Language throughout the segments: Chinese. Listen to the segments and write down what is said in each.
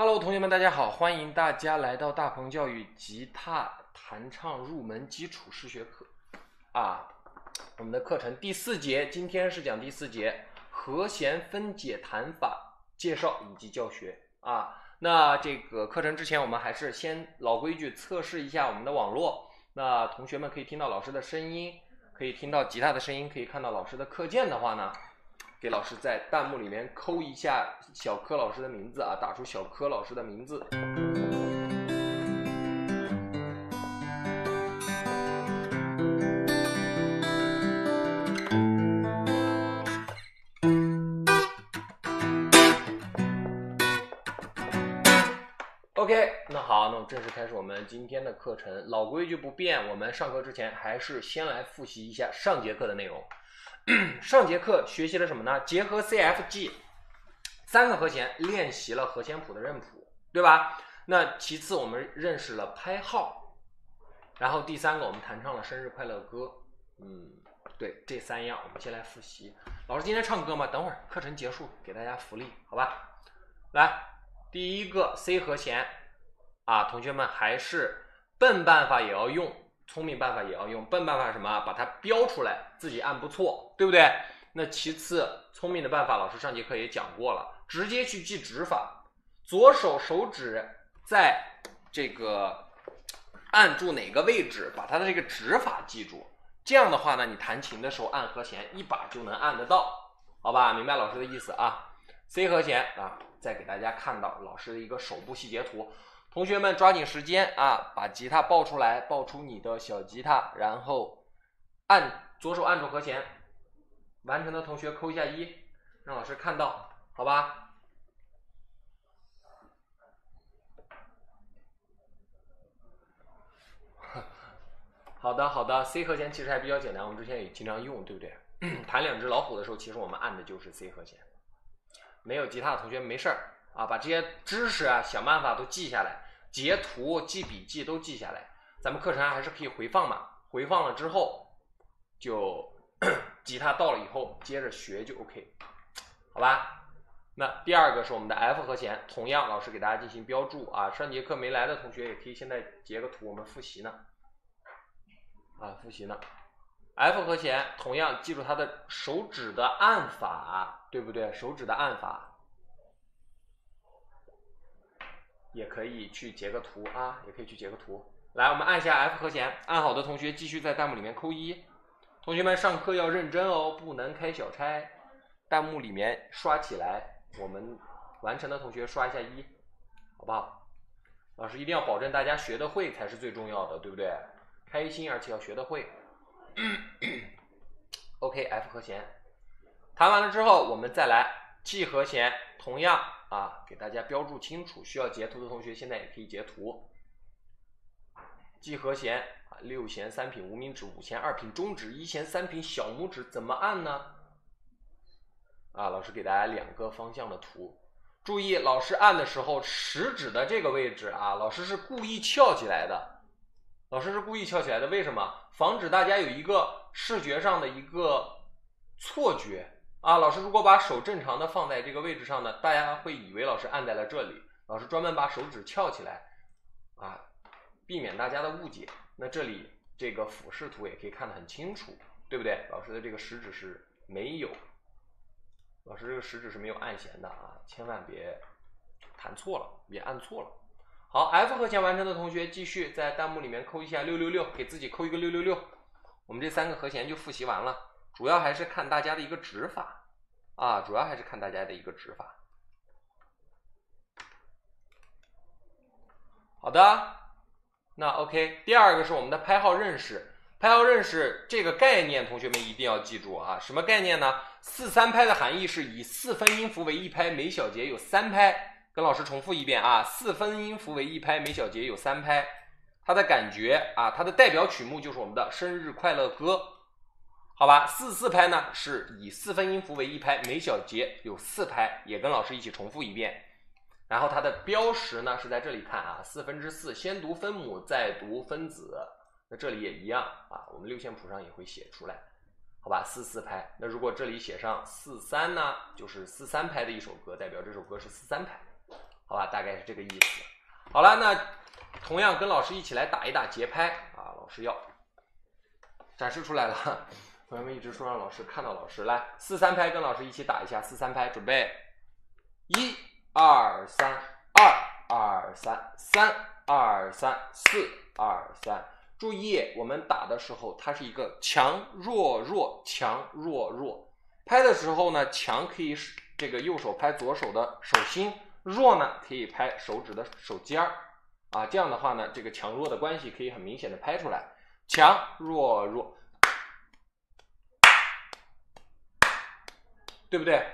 Hello， 同学们，大家好，欢迎大家来到大鹏教育吉他弹唱入门基础试学课啊。我们的课程第4节，今天是讲第4节和弦分解弹法介绍以及教学啊。那这个课程之前，我们还是先老规矩测试一下我们的网络。那同学们可以听到老师的声音，可以听到吉他的声音，可以看到老师的课件的话呢，给老师在弹幕里面扣一下小柯老师的名字啊，打出小柯老师的名字。OK， 那好，那我们正式开始我们今天的课程。老规矩不变，我们上课之前还是先来复习一下上节课的内容。上节课学习了什么呢？结合 CFG 3个和弦练习了和弦谱的认谱，对吧？那其次我们认识了拍号，然后第3个我们弹唱了生日快乐歌。对，这3样我们先来复习。老师今天唱歌吗？等会儿课程结束给大家福利，好吧？来，第一个 C 和弦啊，同学们还是笨办法也要用，聪明办法也要用。笨办法是什么？把它标出来，自己按不错，对不对？那其次，聪明的办法，老师上节课也讲过了，直接去记指法，左手手指在这个按住哪个位置，把它的这个指法记住。这样的话呢，你弹琴的时候按和弦一把就能按得到，好吧？明白老师的意思啊 ？C 和弦啊，再给大家看到老师的一个手部细节图。同学们抓紧时间啊，把吉他抱出来，抱出你的小吉他，然后左手按住和弦，完成的同学扣一下1，让老师看到，好吧？好的 ，C 和弦其实还比较简单，我们之前也经常用，对不对？弹2只老虎的时候，其实我们按的就是 C 和弦。没有吉他的同学没事儿啊，把这些知识啊想办法都记下来，截图、记笔记都记下来。咱们课程还是可以回放嘛，回放了之后就吉他到了以后接着学就 OK， 好吧？那第2个是我们的 F 和弦，同样老师给大家进行标注啊。上节课没来的同学也可以现在截个图，我们复习呢。F 和弦同样记住它的手指的按法，对不对？手指的按法也可以去截个图啊，来，我们按下 F 和弦，按好的同学继续在弹幕里面扣1。同学们上课要认真哦，不能开小差。弹幕里面刷起来，我们完成的同学刷一下1，好不好？老师一定要保证大家学得会才是最重要的，对不对？开心而且要学得会。OK， F 和弦弹完了之后，我们再来 G 和弦，同样啊，给大家标注清楚，需要截图的同学现在也可以截图。G 和弦啊，6弦3品无名指，5弦2品中指，1弦3品小拇指，怎么按呢？啊，老师给大家2个方向的图。注意，老师按的时候，食指的这个位置啊，老师是故意翘起来的。为什么？防止大家有一个视觉上的一个错觉啊。老师如果把手正常的放在这个位置上呢，大家会以为老师按在了这里。老师专门把手指翘起来啊，避免大家的误解。那这里这个俯视图也可以看得很清楚，对不对？老师的这个食指是没有按弦的啊，千万别弹错了，别按错了。好 ，F 和弦完成的同学继续在弹幕里面扣一下666，给自己扣一个666。我们这3个和弦就复习完了，主要还是看大家的一个指法啊，好的，那 OK， 第2个是我们的拍号认识。拍号认识这个概念，同学们一定要记住啊！什么概念呢？4-3拍的含义是以4分音符为1拍，每小节有3拍。跟老师重复一遍啊，4分音符为1拍，每小节有3拍。它的感觉啊，它的代表曲目就是我们的生日快乐歌，好吧？4-4拍呢是以4分音符为1拍，每小节有4拍，也跟老师一起重复一遍。然后它的标识呢是在这里看啊，4/4，先读分母，再读分子。那这里也一样啊，我们6线谱上也会写出来，好吧？4-4拍。那如果这里写上4-3呢，就是4-3拍的一首歌，代表这首歌是4-3拍。好吧，大概是这个意思。好了，那同样跟老师一起来打一打节拍啊，老师要展示出来了，同学们一直说让老师看到老师，来4-3拍跟老师一起打一下，4-3拍，准备，1、2、3、2、2、3、3、2、3、4、2、3。注意，我们打的时候，它是一个强弱弱强弱弱。拍的时候呢，强可以这个右手拍左手的手心，弱呢可以拍手指的手尖儿。啊，这样的话呢，这个强弱的关系可以很明显的拍出来，强弱弱，对不对？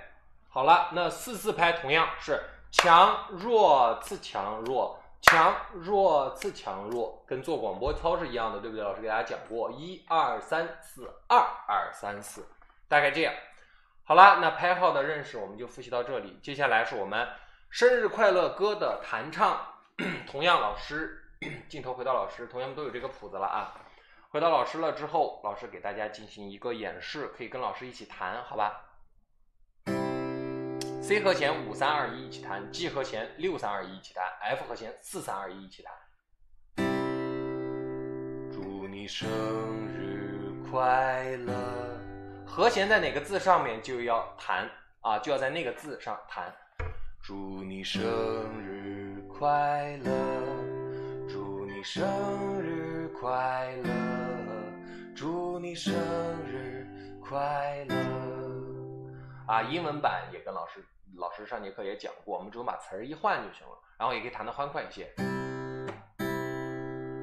好了，那4-4拍同样是强弱次强弱，强弱次强弱，跟做广播操是一样的，对不对？老师给大家讲过，1、2、3、4、2、2、3、4，大概这样。好了，那拍号的认识我们就复习到这里，接下来是我们生日快乐歌的弹唱。同样老师镜头回到老师，同学们都有这个谱子了啊。回到老师了之后，老师给大家进行一个演示，可以跟老师一起弹，好吧？ C 和弦5-3-2-1一起弹， G 和弦6-3-2-1一起弹， F 和弦4-3-2-1一起弹。祝你生日快乐，和弦在哪个字上面就要弹啊，就要在那个字上弹。祝你生日快乐，祝你生日快乐，祝你生日快乐。啊，英文版也跟老师上节课也讲过，我们只用把词儿一换就行了，然后也可以弹得欢快一些。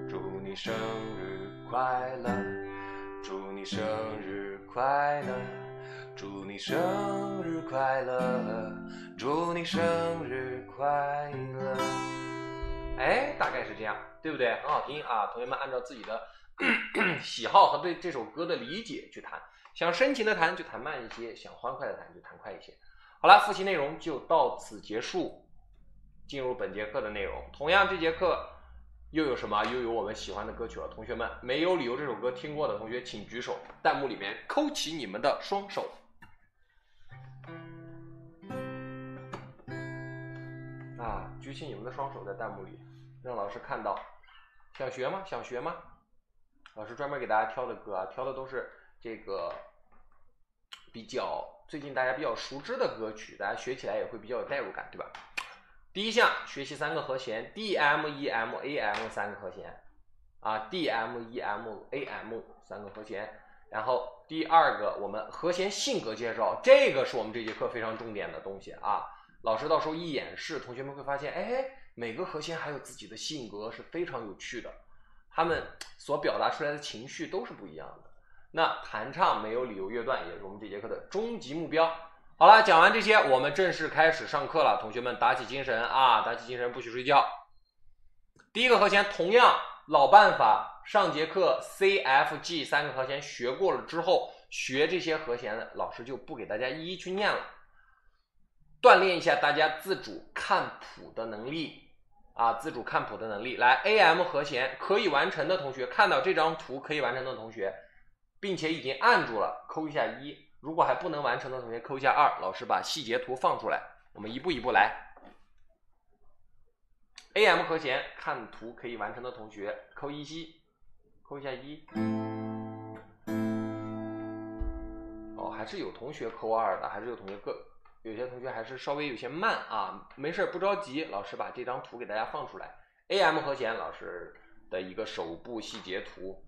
祝你生日快乐，祝你生日快乐，祝你生日快乐，祝你生日快乐。哎，大概是这样，对不对？很好听啊！同学们按照自己的喜好和对这首歌的理解去弹，想深情的弹就弹慢一些，想欢快的弹就弹快一些。好了，复习内容就到此结束，进入本节课的内容。同样，这节课又有什么？又有我们喜欢的歌曲了。同学们，没有理由这首歌听过的同学请举手，弹幕里面扣起你们的双手。啊，举起你们的双手在弹幕里，让老师看到。想学吗？想学吗？老师专门给大家挑的歌啊，挑的都是这个最近大家比较熟知的歌曲，大家学起来也会比较有代入感，对吧？第一项学习3个和弦 D M E M A M 3个和弦啊 D M E M A M 3个和弦。然后第二个我们和弦性格介绍，这个是我们这节课非常重点的东西啊。老师到时候一演示，同学们会发现，哎，每个和弦还有自己的性格，是非常有趣的，他们所表达出来的情绪都是不一样的。那弹唱没有理由乐段也是我们这节课的终极目标。好了，讲完这些，我们正式开始上课了。同学们打起精神啊，打起精神，不许睡觉。第一个和弦同样老办法，上节课 C F G 3个和弦学过了之后，学这些和弦老师就不给大家一一去念了，锻炼一下大家自主看谱的能力啊，自主看谱的能力。来 A M 和弦可以完成的同学，看到这张图可以完成的同学，并且已经按住了，扣一下1，如果还不能完成的同学扣一下2，老师把细节图放出来，我们一步一步来。A M 和弦看图可以完成的同学扣1息，扣一下1。哦，还是有同学扣2的，还是有同学有些同学还是稍微有些慢啊，没事不着急，老师把这张图给大家放出来。A M 和弦老师的一个手部细节图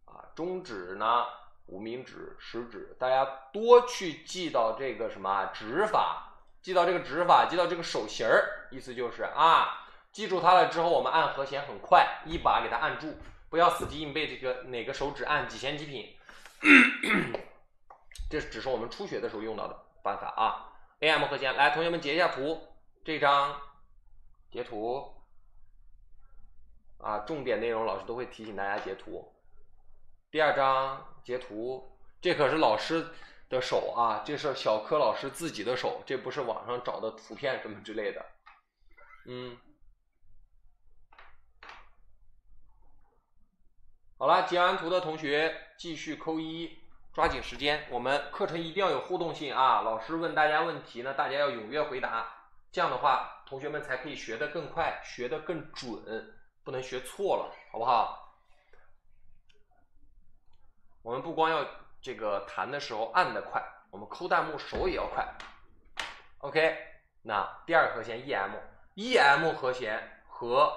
啊，中指呢、无名指、食指，大家多去记到这个什么指法，记到这个指法，记到这个手型儿，意思就是啊，记住它了之后，我们按和弦很快，一把给它按住，不要死记硬背这个哪个手指按几弦几品，这只是我们初学的时候用到的办法啊。A M 和弦，来，同学们截一下图，这张截图啊，重点内容老师都会提醒大家截图。第二张截图，这可是老师的手啊，这是小柯老师自己的手，这不是网上找的图片什么之类的。好了，截完图的同学继续扣1，抓紧时间，我们课程一定要有互动性啊！老师问大家问题呢，大家要踊跃回答。这样的话同学们才可以学得更快，学得更准，不能学错了，好不好？我们不光要这个弹的时候按得快，我们抠弹幕手也要快。OK， 那第二个和弦 EM 和弦和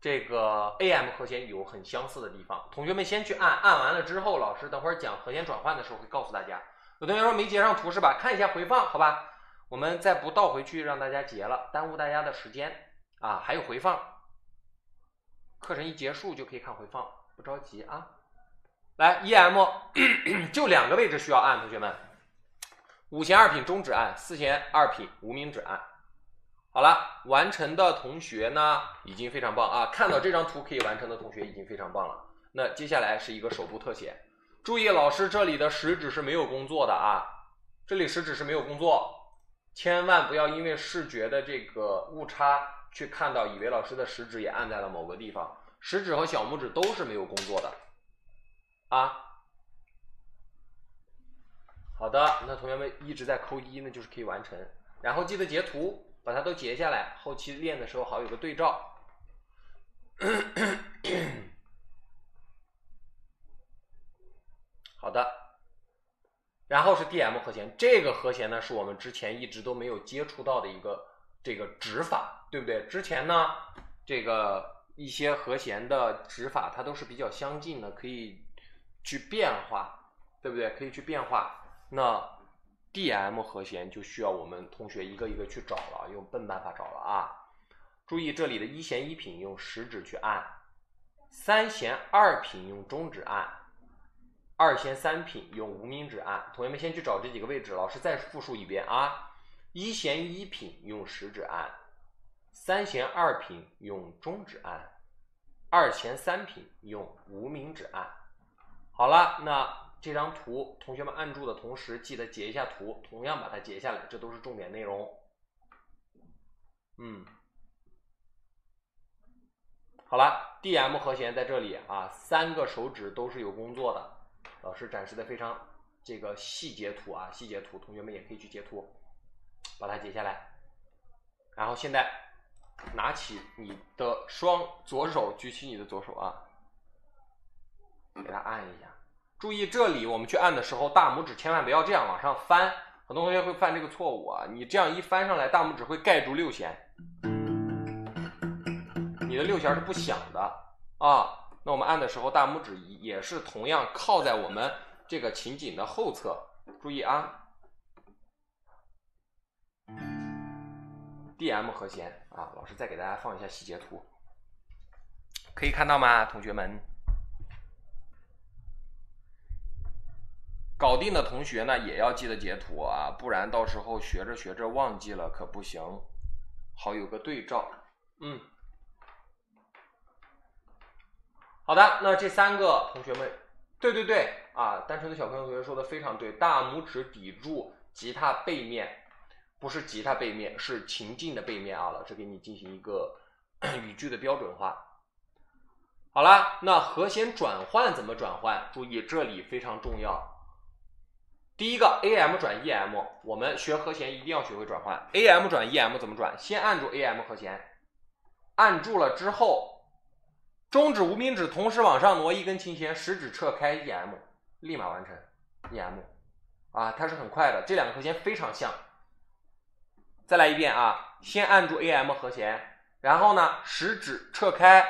这个 AM 和弦有很相似的地方，同学们先去按，按完了之后，老师等会儿讲和弦转换的时候会告诉大家。有同学说没截上图是吧？看一下回放，好吧？我们再不倒回去让大家截了，耽误大家的时间啊！还有回放，课程一结束就可以看回放，不着急啊。来 EM 就2个位置需要按，同学们，5弦2品中指按，4弦2品无名指按。好了，完成的同学呢已经非常棒啊！看到这张图可以完成的同学已经非常棒了。那接下来是一个手部特写，注意老师这里的食指是没有工作的啊，这里食指是没有工作，千万不要因为视觉的这个误差去看到以为老师的食指也按在了某个地方，食指和小拇指都是没有工作的啊。好的，那同学们一直在扣1，那就是可以完成，然后记得截图。把它都截下来，后期练的时候好有个对照。好的，然后是 DM 和弦，这个和弦呢是我们之前一直都没有接触到的一个这个指法，对不对？之前呢这个一些和弦的指法它都是比较相近的，可以去变化，对不对？可以去变化。那DM 和弦就需要我们同学一个一个去找了，用笨办法找了啊！注意这里的1弦1品用食指去按，3弦2品用中指按，2弦3品用无名指按。同学们先去找这几个位置，老师再复述一遍啊！1弦1品用食指按，3弦2品用中指按，2弦3品用无名指按。好了，那这张图同学们按住的同时记得截一下图，同样把它截下来，这都是重点内容。好了， DM 和弦在这里啊，3个手指都是有工作的，老师展示的非常这个细节图啊，细节图同学们也可以去截图，把它截下来。然后现在拿起你的左手，举起你的左手啊，给它按一下。注意这里我们去按的时候，大拇指千万不要这样往上翻，很多同学会犯这个错误啊！你这样一翻上来，大拇指会盖住6弦，你的6弦是不响的啊。那我们按的时候，大拇指也是同样靠在我们这个琴颈的后侧，注意啊。DM 和弦啊，老师再给大家放一下细节图，可以看到吗，同学们？搞定的同学呢也要记得截图啊，不然到时候学着学着忘记了可不行，好有个对照。好的，那这3个同学们，对啊，单纯的小朋友同学说的非常对，大拇指抵住吉他背面，不是吉他背面，是琴颈的背面啊，老师给你进行一个语句的标准化。好了，那和弦转换怎么转换？注意这里非常重要。第一个 AM 转 EM， 我们学和弦一定要学会转换。AM 转 EM 怎么转？先按住 AM 和弦，按住了之后，中指无名指同时往上挪一根琴弦，食指撤开 EM， 立马完成 EM 啊，它是很快的，这2个和弦非常像。再来一遍啊，先按住 AM 和弦，然后呢食指撤开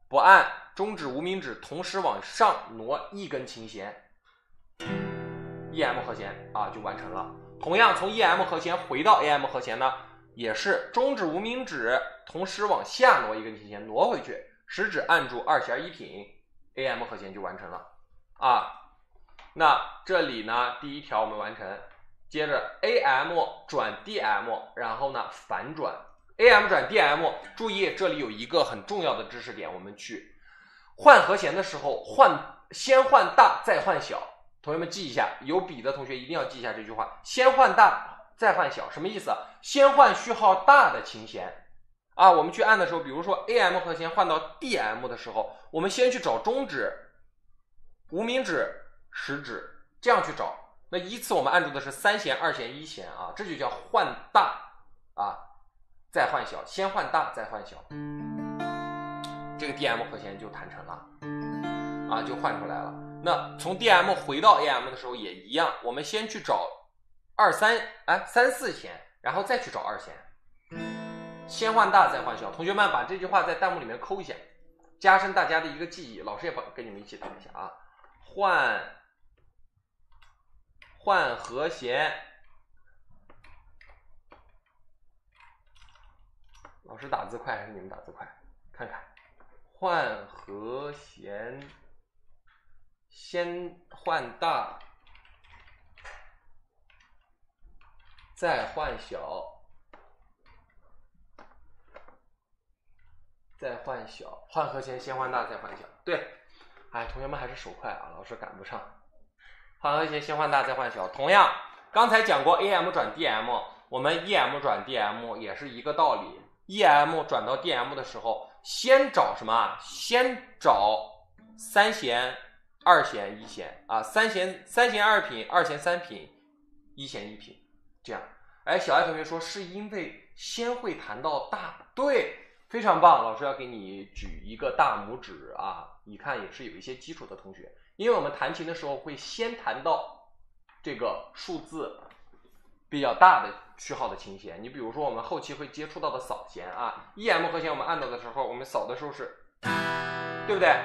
不按，中指无名指同时往上挪一根琴弦，EM 和弦啊就完成了。同样从 EM 和弦回到 AM 和弦呢，也是中指无名指同时往下挪一根琴弦，挪回去，食指按住2弦1品 AM 和弦就完成了啊。那这里呢第一条我们完成，接着 AM 转 DM， 然后呢反转 AM 转 DM。 注意这里有一个很重要的知识点，我们去换和弦的时候先换大再换小，同学们记一下，有笔的同学一定要记一下这句话，先换大再换小，什么意思？先换序号大的琴弦啊，我们去按的时候，比如说 AM 和弦换到 DM 的时候，我们先去找中指、无名指、食指，这样去找。那依次我们按住的是3弦、2弦、1弦啊，这就叫换大啊。再换小，先换大再换小，这个 DM 和弦就弹成了啊，就换出来了。那从 DM 回到 AM 的时候也一样，我们先去找3、4弦，然后再去找2弦，先换大再换小。同学们把这句话在弹幕里面扣一下，加深大家的一个记忆。老师也跟你们一起弹一下啊，换和弦。老师打字快还是你们打字快？看看，换和弦，先换大，再换小，再换小，换和弦先换大再换小。对，哎，同学们还是手快啊，老师赶不上。换和弦先换大再换小。同样，刚才讲过 AM 转 DM， 我们 EM 转 DM 也是一个道理。EM 转到 DM 的时候，先找什么？先找3弦、2弦、1弦啊，3弦2品，2弦3品，1弦1品，这样。哎，小爱同学说是因为先会弹到大，对，非常棒，老师要给你举一个大拇指啊！你看也是有一些基础的同学，因为我们弹琴的时候会先弹到这个数字比较大的序号的琴弦，你比如说我们后期会接触到的扫弦啊 ，EM 和弦我们按到的时候，我们扫的时候是，对不对？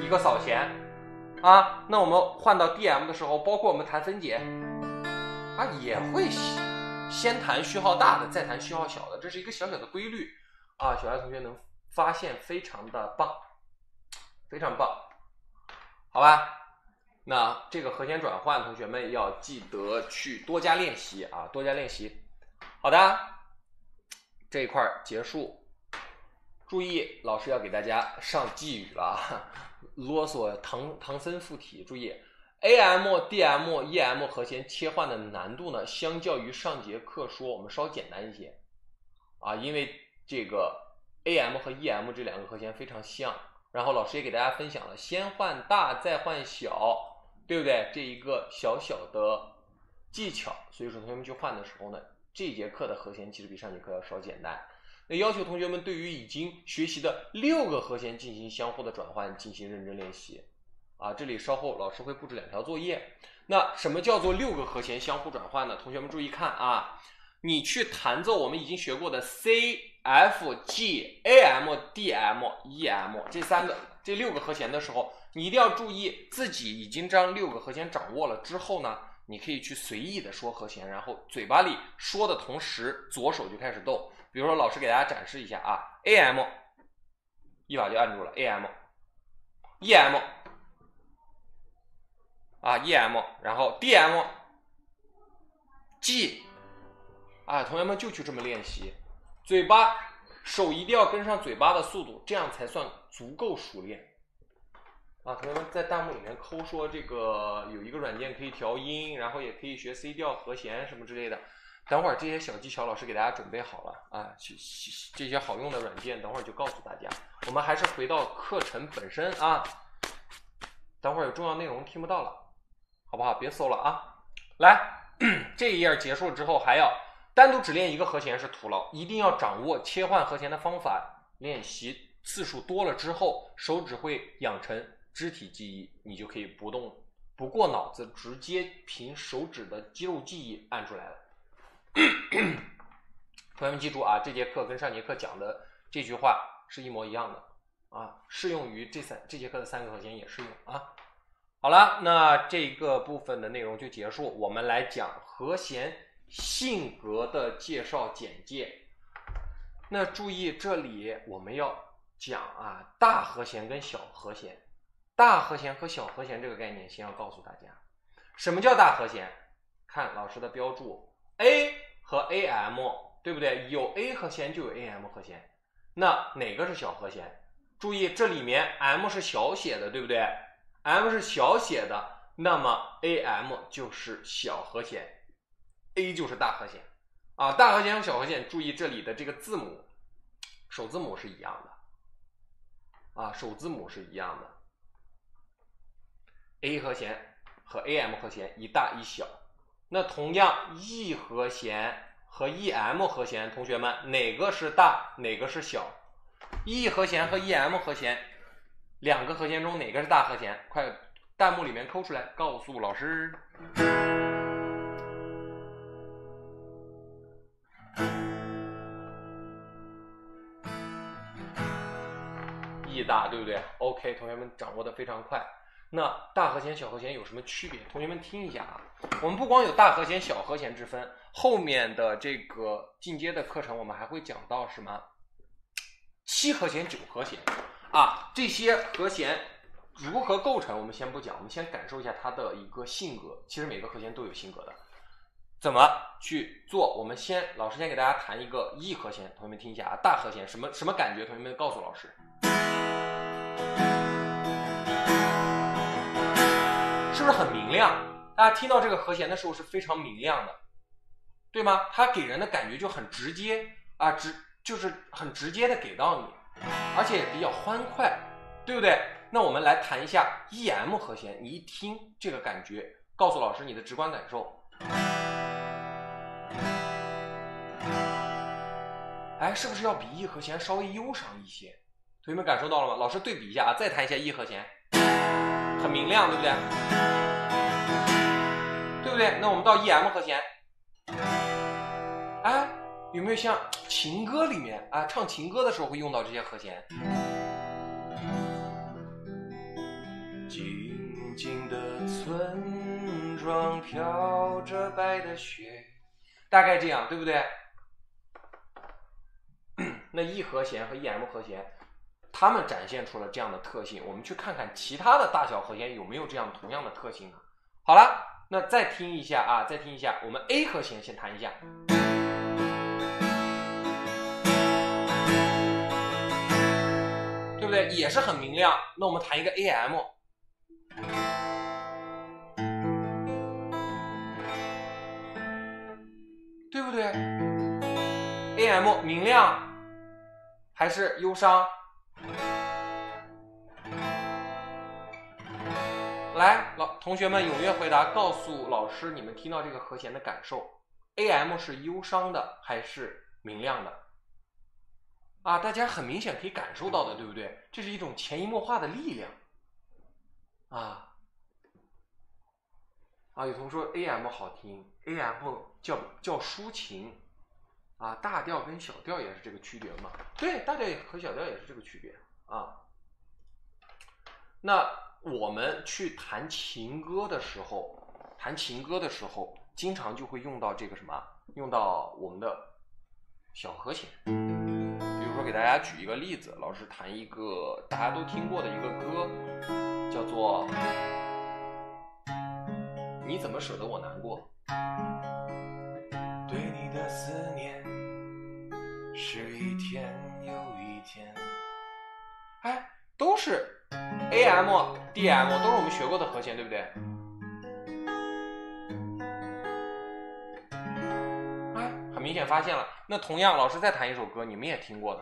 一个扫弦啊，那我们换到 DM 的时候，包括我们弹分解啊，也会先弹序号大的，再弹序号小的，这是一个小小的规律啊。小爱同学能发现非常的棒，非常棒，好吧？那这个和弦转换，同学们要记得去多加练习啊，多加练习。好的，这一块结束。注意，老师要给大家上寄语了，啰嗦唐僧附体。注意 ，AM、DM、EM 和弦切换的难度呢，相较于上节课说我们稍简单一些啊，因为这个 AM 和 EM 这两个和弦非常像。然后老师也给大家分享了先换大再换小，对不对？这一个小小的技巧，所以说同学们去换的时候呢，这一节课的和弦其实比上节课要稍简单。那要求同学们对于已经学习的6个和弦进行相互的转换，进行认真练习啊。这里稍后老师会布置2条作业。那什么叫做6个和弦相互转换呢？同学们注意看啊，你去弹奏我们已经学过的 C、F、G、AM、DM、EM 这6个和弦的时候，你一定要注意自己已经将6个和弦掌握了之后呢，你可以去随意的说和弦，然后嘴巴里说的同时左手就开始动。比如说老师给大家展示一下啊 ，AM 一把就按住了 AM、EM 啊 EM， 然后 DM、G 啊，同学们就去这么练习，嘴巴手一定要跟上嘴巴的速度，这样才算足够熟练啊。同学们在弹幕里面扣说这个有一个软件可以调音，然后也可以学 C 调和弦什么之类的。等会儿这些小技巧老师给大家准备好了啊，这些好用的软件等会儿就告诉大家。我们还是回到课程本身啊，等会儿有重要内容听不到了，好不好？别搜了啊。来，这一页结束之后还要单独只练一个和弦是徒劳，一定要掌握切换和弦的方法，练习次数多了之后，手指会养成肢体记忆，你就可以不过脑子，直接凭手指的肌肉记忆按出来了。同学们记住啊，这节课跟上节课讲的这句话是一模一样的啊，适用于这节课的3个和弦也适用啊。好了，那这个部分的内容就结束，我们来讲和弦性格的介绍简介。那注意这里我们要讲啊，大和弦跟小和弦。大和弦和小和弦这个概念先要告诉大家，什么叫大和弦？看老师的标注 A 和 AM， 对不对？有 A 和弦就有 AM 和弦，那哪个是小和弦？注意这里面 M 是小写的，对不对？ M 是小写的，那么 AM 就是小和弦， A 就是大和弦啊。大和弦和小和弦，注意这里的这个字母首字母是一样的啊，首字母是一样的。A 和弦和 AM 和弦一大一小，那同样 E 和弦和 EM 和弦，同学们哪个是大，哪个是小 ？E 和弦和 EM 和弦，两个和弦中哪个是大和弦？快弹幕里面抠出来，告诉老师。E 大，对不对 ？OK， 同学们掌握的非常快。那大和弦、小和弦有什么区别？同学们听一下啊。我们不光有大和弦、小和弦之分，后面的这个进阶的课程我们还会讲到什么7和弦、9和弦啊，这些和弦如何构成，我们先不讲，我们先感受一下它的一个性格。其实每个和弦都有性格的，怎么去做？我们老师先给大家弹一个 E 和弦，同学们听一下啊，大和弦什么感觉？同学们告诉老师。是不是很明亮？大家听到这个和弦的时候是非常明亮的，对吗？它给人的感觉就很直接啊，就是很直接的给到你，而且也比较欢快，对不对？那我们来谈一下 EM 和弦，你一听这个感觉，告诉老师你的直观感受。哎，是不是要比 E 和弦稍微忧伤一些？同学们感受到了吗？老师对比一下啊，再弹一下 E 和弦。很明亮，对不对？对不对？那我们到 EM 和弦，哎，有没有像情歌里面啊，唱情歌的时候会用到这些和弦？静静的村庄飘着白的雪，大概这样，对不对？那 E 和弦和 EM 和弦，它们展现出了这样的特性，我们去看看其他的大小和弦有没有这样同样的特性呢？好了，那再听一下啊，再听一下，我们 A 和弦先弹一下，对不对？也是很明亮。那我们弹一个 AM， 对不对 ？AM 明亮还是忧伤？来，同学们踊跃回答，告诉老师你们听到这个和弦的感受。AM 是忧伤的还是明亮的？啊，大家很明显可以感受到的，对不对？这是一种潜移默化的力量。有同学说 AM 好听 ，AM 叫抒情。大调跟小调也是这个区别嘛？对，大调和小调也是这个区别啊。那我们去弹情歌的时候，经常就会用到这个什么？用到我们的小和弦。比如说，给大家举一个例子，老师弹一个大家都听过的一个歌，叫做《你怎么舍得我难过》。对你的思念是一天又一天，都是 AM、DM 都是我们学过的和弦，对不对？很明显发现了。那同样，老师再弹一首歌，你们也听过的。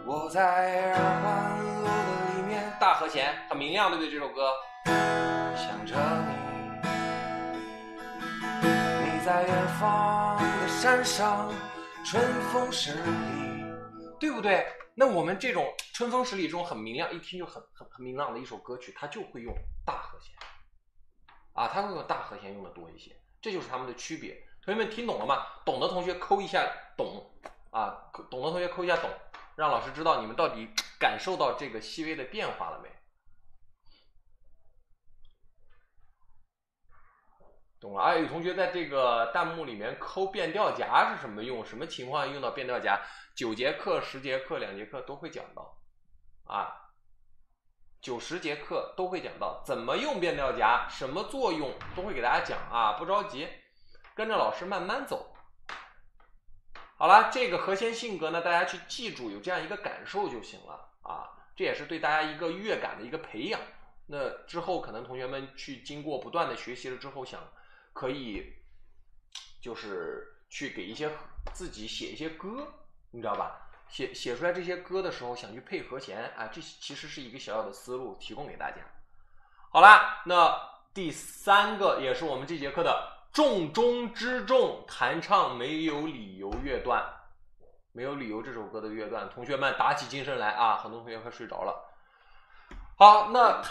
我在二环路的里面，大和弦很明亮，对不对？这首歌想着你在远方的山上，春风十里，对不对？那我们这种春风十里中很明亮，一听就很明亮的一首歌曲，它就会用大和弦它会用大和弦用的多一些，这就是它们的区别。同学们听懂了吗？懂的同学扣一下懂懂的同学扣一下懂，让老师知道你们到底感受到这个细微的变化了没？懂了。有同学在这个弹幕里面抠变调夹是什么用？什么情况用到变调夹？9节课、10节课、2节课都会讲到9、10节课都会讲到怎么用变调夹，什么作用都会给大家讲不着急，跟着老师慢慢走。好了，这个和弦性格呢，大家去记住，有这样一个感受就行了这也是对大家一个乐感的一个培养。那之后可能同学们去经过不断的学习了之后，可以就是去给一些自己写一些歌，你知道吧？写出来这些歌的时候，想去配和弦这其实是一个小小的思路，提供给大家。好啦，那第3个也是我们这节课的重中之重，弹唱没有理由乐段。没有理由这首歌的乐段，同学们打起精神来啊！很多同学快睡着了。好，那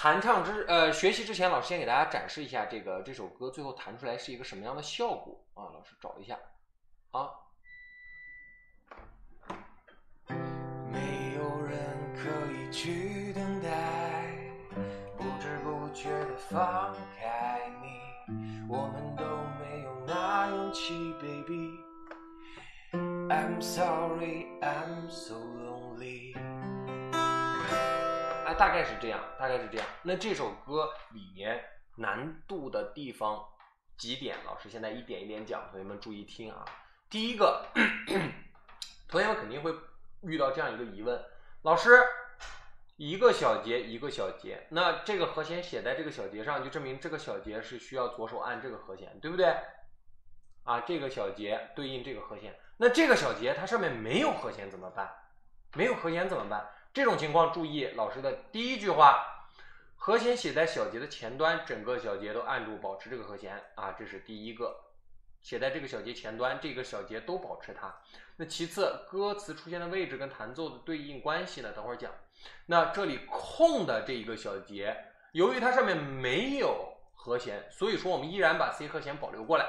学习之前，老师先给大家展示一下这首歌最后弹出来是一个什么样的效果啊？老师找一下啊。没有人可以去等待，不知不觉地放开你，我们都没有那勇气 ，baby。I'm sorry, I'm so lonely。大概是这样。那这首歌里面难度的地方几点，老师现在一点一点讲，同学们注意听啊。第一个，同学们肯定会遇到这样一个疑问，老师，一个小节一个小节，那这个和弦写在这个小节上，就证明这个小节是需要左手按这个和弦，对不对？啊，这个小节对应这个和弦，那这个小节它上面没有和弦怎么办？这种情况注意老师的第一句话，和弦写在小节的前端，整个小节都按住保持这个和弦啊，这是第一个，写在这个小节前端，这个小节都保持它。那其次，歌词出现的位置跟弹奏的对应关系呢，等会儿讲。那这里空的这一个小节，由于它上面没有和弦，所以说我们依然把 C 和弦保留过来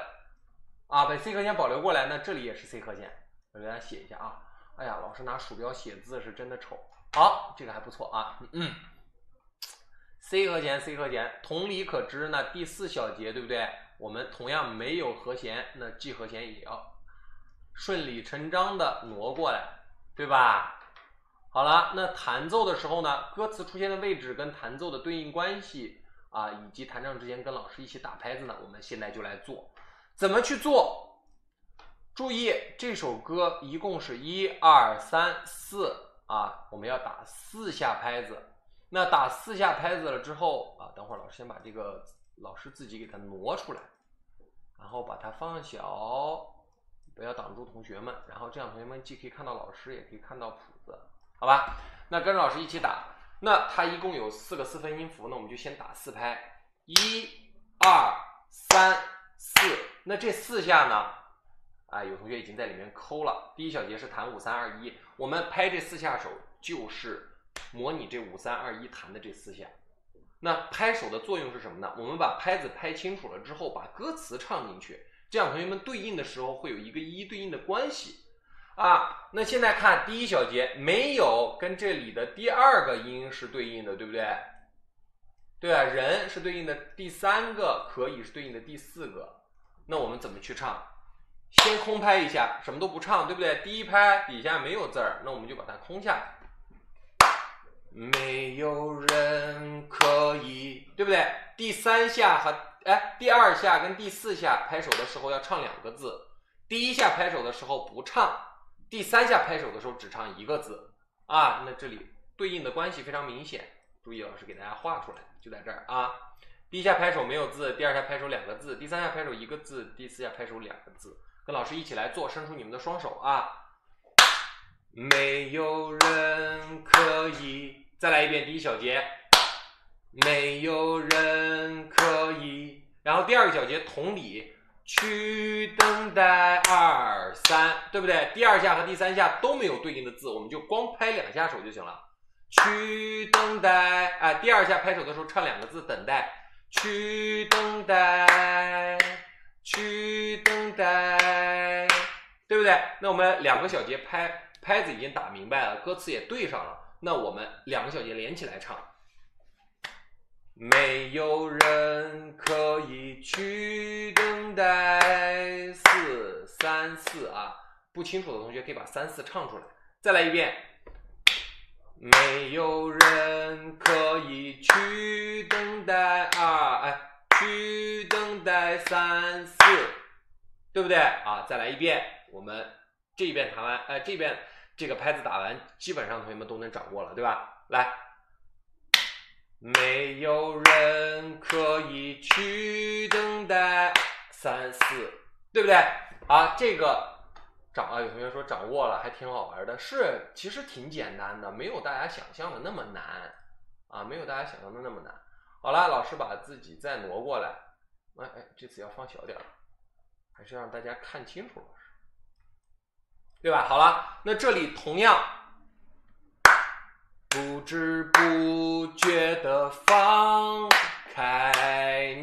啊，把 C 和弦保留过来，那这里也是 C 和弦，我给大家写一下啊。哎呀，老师拿鼠标写字是真的丑。好，这个还不错啊。C 和弦 C 和弦，同理可知呢，第4小节对不对？我们同样没有和弦，那 G 和弦也要顺理成章的挪过来，对吧？好了，那弹奏的时候呢，歌词出现的位置跟弹奏的对应关系啊，以及弹唱之前跟老师一起打拍子呢，我们现在就来做。怎么去做？注意这首歌一共是1、2、3、4啊，我们要打4下拍子。那打4下拍子了之后啊，等会儿老师先把这个老师自己给它挪出来，然后把它放小，不要挡住同学们，然后这样同学们既可以看到老师，也可以看到谱子，好吧？那跟着老师一起打。那它一共有4个4分音符，那我们就先打4拍，1、2、3、4。那这4下呢？有同学已经在里面抠了。第一小节是弹5、3、2、1，我们拍这4下手就是模拟这5、3、2、1弹的这4下。那拍手的作用是什么呢？我们把拍子拍清楚了之后，把歌词唱进去，这样同学们对应的时候会有一个一对应的关系啊。那现在看第一小节没有跟这里的第2个音是对应的，对不对？对啊，人是对应的第3个，可以是对应的第4个。那我们怎么去唱？先空拍一下，什么都不唱，对不对？第一拍底下没有字儿，那我们就把它空下来。没有人可以，对不对？第3下和第2下跟第4下拍手的时候要唱2个字，第1下拍手的时候不唱，第3下拍手的时候只唱1个字啊。那这里对应的关系非常明显，注意老师给大家画出来，就在这儿啊。第1下拍手没有字，第2下拍手2个字，第3下拍手1个字，第4下拍手2个字。跟老师一起来做，伸出你们的双手啊！没有人可以，再来一遍第1小节，没有人可以，然后第2个小节同理，去等待2、3，对不对？第2下和第3下都没有对应的字，我们就光拍2下手就行了。去等待，第2下拍手的时候唱2个字，等待，去等待。去等待，对不对？那我们2个小节拍子已经打明白了，歌词也对上了，那我们2个小节连起来唱。没有人可以去等待4、3、4啊，不清楚的同学可以把3、4唱出来。再来一遍，没有人可以去等待去等待3、4，对不对啊？再来一遍，我们这一遍弹完，这边这个拍子打完，基本上同学们都能掌握了，对吧？来，没有人可以去等待3、4，对不对？啊，这个有同学说掌握了，还挺好玩的，是，其实挺简单的，没有大家想象的那么难啊，没有大家想象的那么难。好了，老师把自己再挪过来，这次要放小点，还是让大家看清楚，老师，对吧？好了，那这里同样，不知不觉的放开你，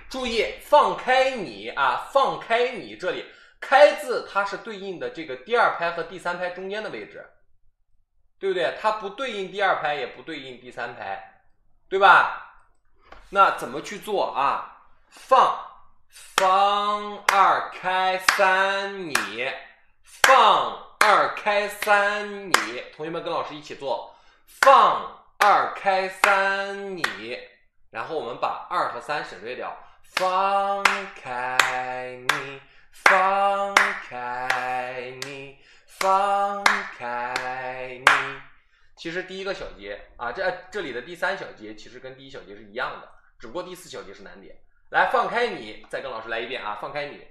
注意放开你啊，放开你，这里开字它是对应的这个第二拍和第三拍中间的位置，对不对？它不对应第二拍，也不对应第三拍，对吧？那怎么去做啊？放二开三你，放二开三你，同学们跟老师一起做，放二开三你，然后我们把2和3省略掉，放开你，放开你，放开你。其实第一个小节啊，这里的第3小节其实跟第1小节是一样的，只不过第4小节是难点。来，放开你，再跟老师来一遍啊！放开你，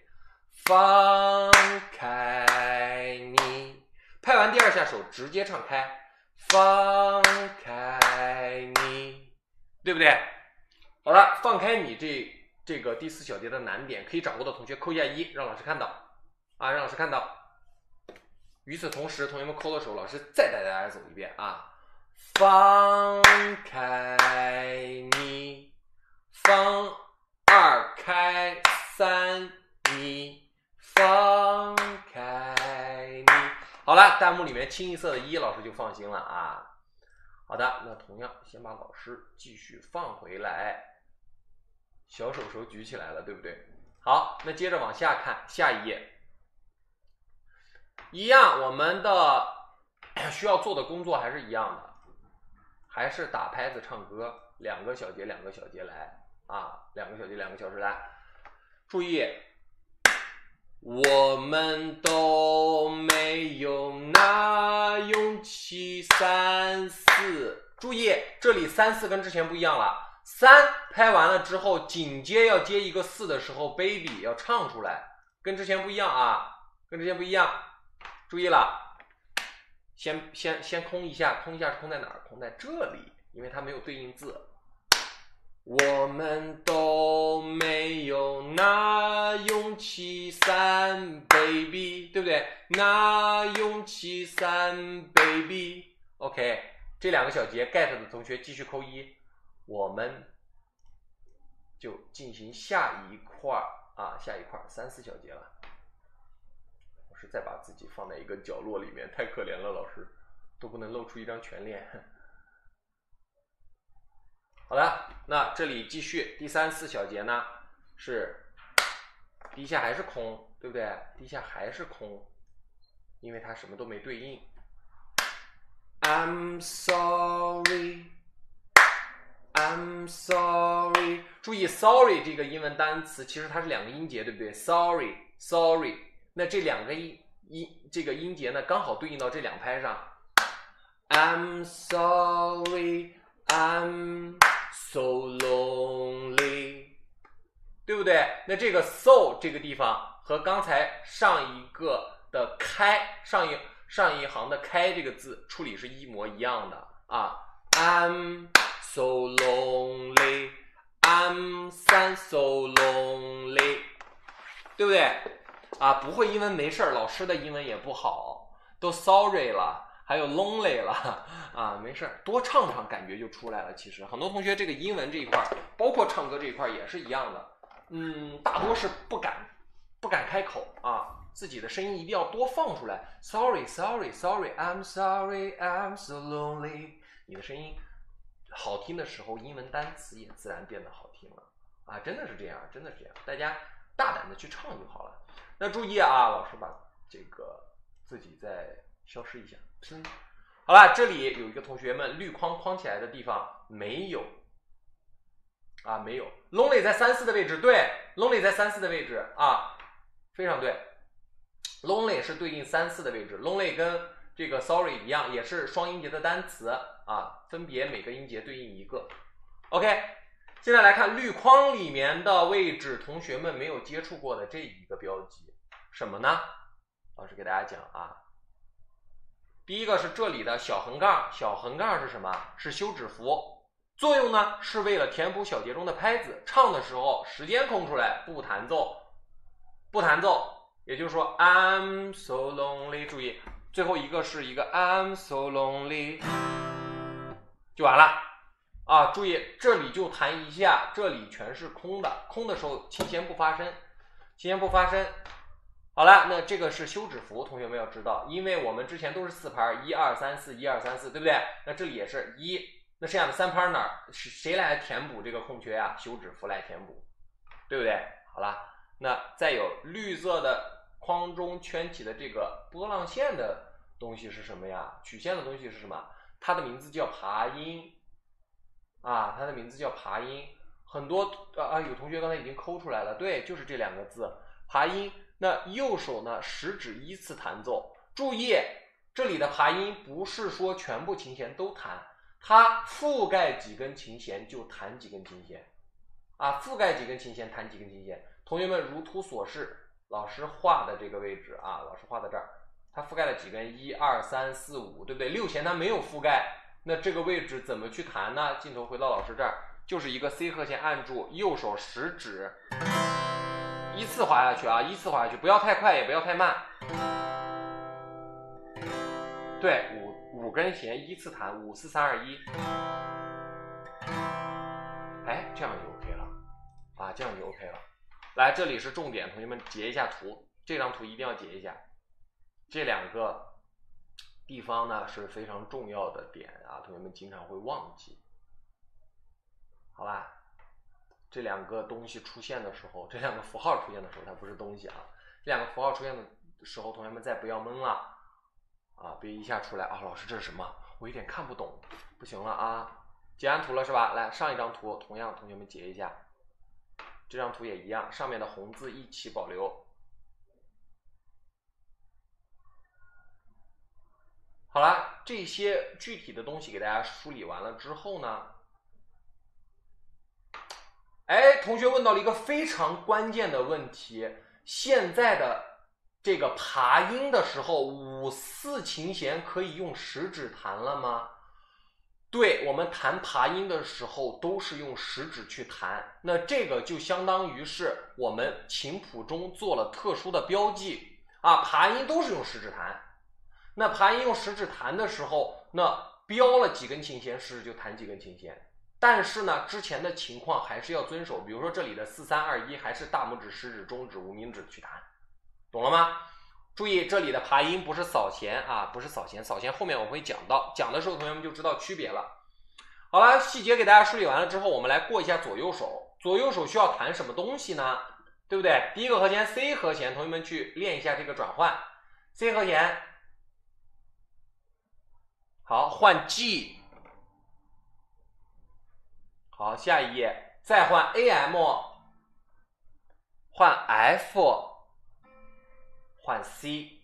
放开你。拍完第2下手，直接唱开，放开你，对不对？好了，放开你这个第4小节的难点，可以掌握的同学扣一下1，让老师看到啊，让老师看到。与此同时，同学们扣的时候，老师再带大家走一遍啊！放开你，放2开3你，放开你。好了，弹幕里面清一色的1，老师就放心了啊。好的，那同样先把老师继续放回来，小手举起来了，对不对？好，那接着往下看，下一页。一样，我们的需要做的工作还是一样的，还是打拍子唱歌，2个小节2个小节来啊，2个小节2个小时来。注意，我们都没有那勇气3、4。注意，这里3、4跟之前不一样了。3拍完了之后，紧接要接一个4的时候 ，baby 要唱出来，跟之前不一样啊，跟之前不一样。注意了，先空一下，空在哪儿？空在这里，因为它没有对应字。我们都没有那勇气3 baby， 对不对？那勇气3 baby。OK， 这2个小节 get 的同学继续扣1，我们就进行下一块啊，下一块3、4小节了。再把自己放在一个角落里面，太可怜了，老师都不能露出一张全脸。好的，那这里继续第3、4小节呢，是第一下还是空，对不对？第一下还是空，因为它什么都没对应。I'm sorry， I'm sorry。注意 ，sorry 这个英文单词其实它是2个音节，对不对 ？Sorry， 那这2个这个音节呢，刚好对应到这2拍上。I'm sorry, I'm so lonely， 对不对？那这个 so 这个地方和刚才上一个的开，上一行的开这个字处理是一模一样的啊。I'm so lonely, I'm so lonely， 对不对？啊，不会英文没事，老师的英文也不好，都 sorry 了，还有 lonely 了啊，没事，多唱唱感觉就出来了。其实很多同学这个英文这一块，包括唱歌这一块也是一样的，大多是不敢开口啊，自己的声音一定要多放出来。Sorry, sorry, sorry, I'm sorry, I'm so lonely。你的声音好听的时候，英文单词也自然变得好听了啊，真的是这样，真的是这样，大家大胆的去唱就好了。那注意啊，老师把这个自己再消失一下。好了，这里有一个同学们绿框起来的地方没有啊，没有。lonely 在3、4的位置，对 ，lonely 在3、4的位置啊，非常对。lonely 是对应3、4的位置 ，lonely 跟这个 sorry 一样，也是双音节的单词啊，分别每个音节对应一个。OK。现在来看绿框里面的位置，同学们没有接触过的这一个标记，什么呢？老师给大家讲啊，第一个是这里的小横杠，小横杠是什么？是休止符作用呢是为了填补小节中的拍子，唱的时候时间空出来，不弹奏，也就是说 I'm so lonely， 注意最后一个是一个 I'm so lonely 就完了啊！注意这里就弹一下，这里全是空的，空的时候琴弦不发声，好了，那这个是休止符，同学们要知道，因为我们之前都是4拍，1 2 3 4 1 2 3 4，对不对？那这里也是1，那剩下的3拍哪儿？谁来填补这个空缺啊？休止符来填补，对不对？好了，那再有绿色的框中圈起的这个波浪线的东西是什么呀？曲线的东西是什么？它的名字叫爬音啊，它的名字叫爬音。很多有同学刚才已经抠出来了，对，就是这2个字，爬音。那右手呢，食指依次弹奏。注意，这里的爬音不是说全部琴弦都弹，它覆盖几根琴弦就弹几根琴弦啊，覆盖几根琴弦弹几根琴弦。同学们如图所示，老师画的这个位置啊，老师画在这儿，它覆盖了几根1 2 3 4 5，对不对？6弦它没有覆盖，那这个位置怎么去弹呢？镜头回到老师这儿，就是一个 C 和弦按住，右手食指依次滑下去啊，依次滑下去，不要太快也不要太慢。对，五根弦依次弹，5 4 3 2 1。哎，这样就 OK 了啊，这样就 OK 了。来，这里是重点，同学们截一下图，这张图一定要截一下。这2个地方呢是非常重要的点啊，同学们经常会忘记。好吧？这2个东西出现的时候，这2个符号出现的时候，它不是东西啊。这2个符号出现的时候，同学们再不要懵了啊，别一下出来啊，老师这是什么？我有点看不懂，不行了啊。截完图了是吧？来，上一张图同样同学们截一下，这张图也一样，上面的红字一起保留。好了，这些具体的东西给大家梳理完了之后呢，同学问到了一个非常关键的问题，现在的这个爬音的时候，5 4琴弦可以用食指弹了吗？对，我们弹爬音的时候都是用食指去弹，那这个就相当于是我们琴谱中做了特殊的标记啊，爬音都是用食指弹。那爬音用食指弹的时候，那标了几根琴弦，食指就弹几根琴弦。但是呢，之前的情况还是要遵守，比如说这里的4 3 2 1还是大拇指、食指、中指、无名指去弹，懂了吗？注意这里的爬音不是扫弦啊，不是扫弦，扫弦后面我会讲到，讲的时候同学们就知道区别了。好了，细节给大家梳理完了之后，我们来过一下左右手。左右手需要弹什么东西呢？对不对？第一个和弦 C 和弦，同学们去练一下这个转换。C 和弦，好，换 G。好，下一页再换 AM， 换 F， 换 C。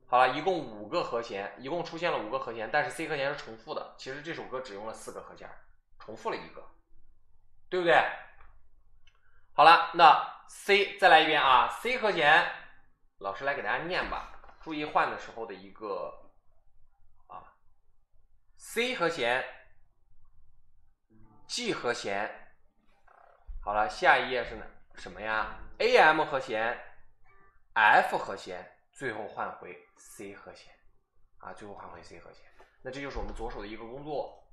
好了，一共5个和弦，一共出现了5个和弦，但是 C 和弦是重复的。其实这首歌只用了4个和弦，重复了1个，对不对？好了，那 C 再来一遍啊 ，C 和弦，老师来给大家念吧，注意换的时候的一个C 和弦。G 和弦，好了，下一页是什么呀 ？AM 和弦 ，F 和弦，最后换回 C 和弦，啊，最后换回 C 和弦。那这就是我们左手的一个工作，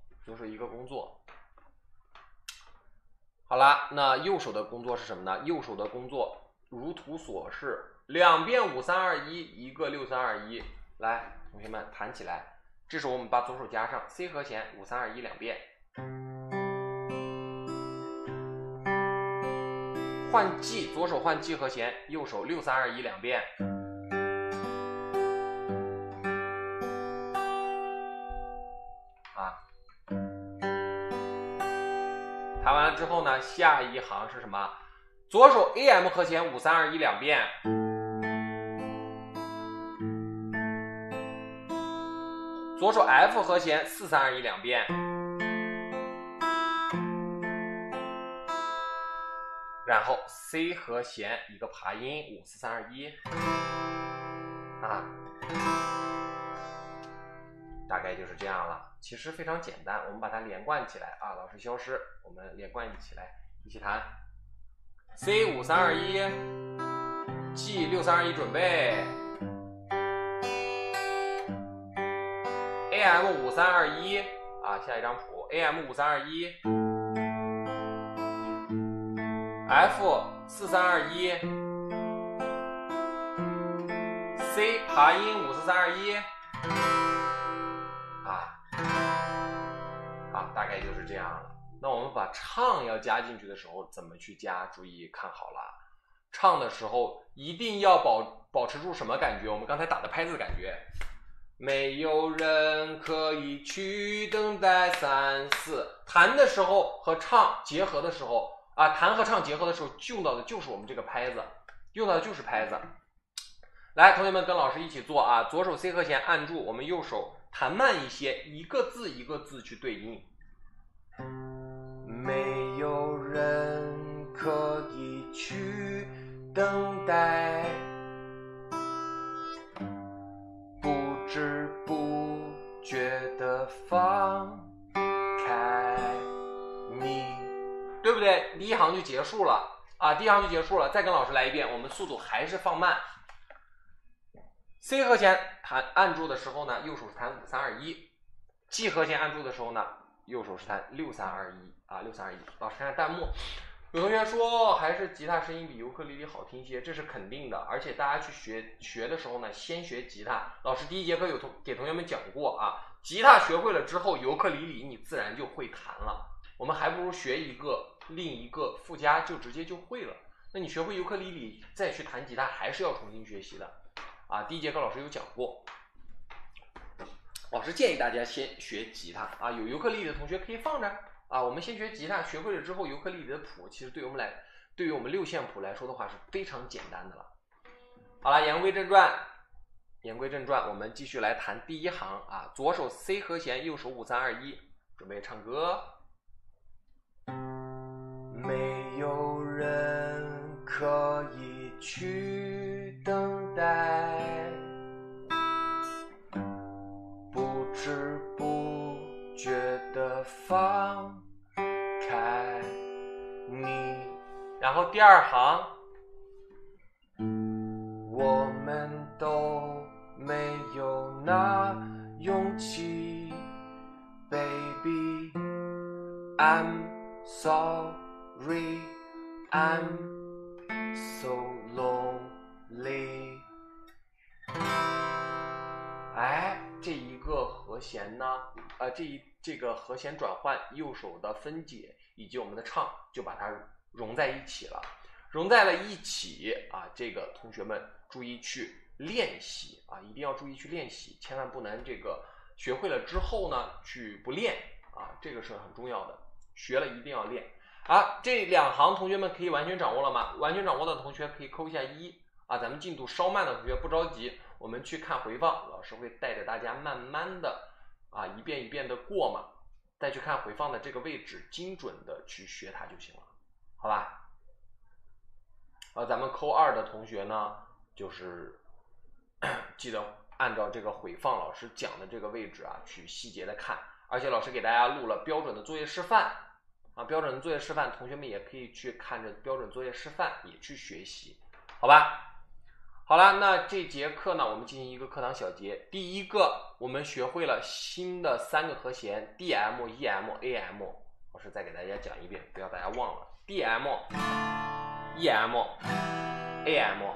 好了，那右手的工作是什么呢？右手的工作如图所示，2遍5 3 2 1，一个6 3 2 1，来，同学们弹起来。这时候我们把左手加上 C 和弦5 3 2 1 2遍。换 G， 左手换 G 和弦，右手6 3 2 1 2遍。弹完了之后呢，下一行是什么？左手 AM 和弦5 3 2 1 2遍。左手 F 和弦4 3 2 1 2遍。然后 C 和弦一个爬音5 4 3 2 1，大概就是这样了。其实非常简单，我们把它连贯起来啊。老师消失，我们连贯起来，一起弹。C 5 3 2 1 G 6 3 2 1准备。AM 5 3 2 1啊，下一张谱 AM 5 3 2 1 F 4 3 2 1 C 爬音5 4 3 2 1啊，大概就是这样了。那我们把唱要加进去的时候怎么去加？注意看好了，唱的时候一定要保持住什么感觉？我们刚才打的拍子的感觉。没有人可以去等待3、4。弹的时候和唱结合的时候啊，弹和唱结合的时候用到的就是我们这个拍子，用到的就是拍子。来，同学们跟老师一起做啊，左手 C 和弦按住，我们右手弹慢一些，一个字一个字去对应。没有人可以去等待，不知不觉地放开你，对不对？第一行就结束了啊，第一行就结束了。再跟老师来一遍，我们速度还是放慢。C 和弦按住的时候呢，右手是弹5 3 2 1；G 和弦按住的时候呢，右手是弹6 3 2 1啊，6 3 2 1。老师看看弹幕，有同学说还是吉他声音比尤克里里好听些，这是肯定的。而且大家去学的时候呢，先学吉他。老师第一节课给同学们讲过啊，吉他学会了之后，尤克里里你自然就会弹了。我们还不如学另一个附加，就直接就会了。那你学会尤克里里再去弹吉他，还是要重新学习的啊。第一节课老师有讲过。老师建议大家先学吉他啊，有尤克里里的同学可以放着啊。我们先学吉他，学会了之后，尤克里里的谱其实对于我们6线谱来说的话是非常简单的了。好了，言归正传，我们继续来弹第一行啊，左手 C 和弦，右手5 3 2 1，准备唱歌。没有人可以去等待，不知不觉地放开你。然后第二行，我们都没有那勇气 Baby I'm sorry I'm so lonely。 哎，这一个和弦呢，这个和弦转换，右手的分解以及我们的唱就把它融在一起了，融在了一起啊！这个同学们注意去练习啊，一定要注意去练习，千万不能这个学会了之后呢去不练啊，这个是很重要的，学了一定要练啊！这两行同学们可以完全掌握了吗？完全掌握的同学可以扣一下1啊，咱们进度稍慢的同学不着急，我们去看回放，老师会带着大家慢慢的啊一遍一遍的过嘛，再去看回放的这个位置，精准的去学它就行了，好吧？咱们扣2的同学呢，就是记得按照这个回放老师讲的这个位置啊，去细节的看，而且老师给大家录了标准的作业示范啊，标准的作业示范，同学们也可以去看着标准作业示范也去学习，好吧？好了，那这节课呢，我们进行一个课堂小结。第一个，我们学会了新的3个和弦 DM、EM、AM。老师再给大家讲一遍，不要大家忘了 DM、EM、AM。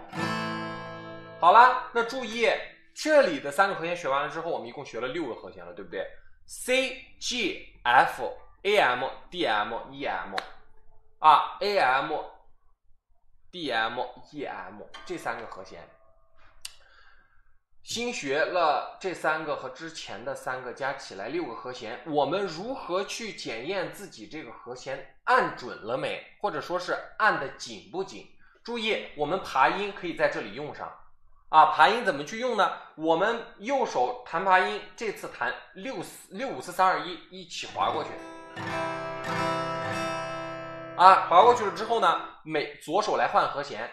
好了，那注意这里的3个和弦学完了之后，我们一共学了6个和弦了，对不对 ？C、G、F、AM、DM、EM 啊 AM。DM、EM 这3个和弦，新学了这3个和之前的3个加起来6个和弦，我们如何去检验自己这个和弦按准了没，或者说是按的紧不紧？注意，我们爬音可以在这里用上啊，爬音怎么去用呢？我们右手弹爬音，这次弹6、5、4、3、2、1，一起滑过去。啊，滑过去了之后呢，左手来换和弦。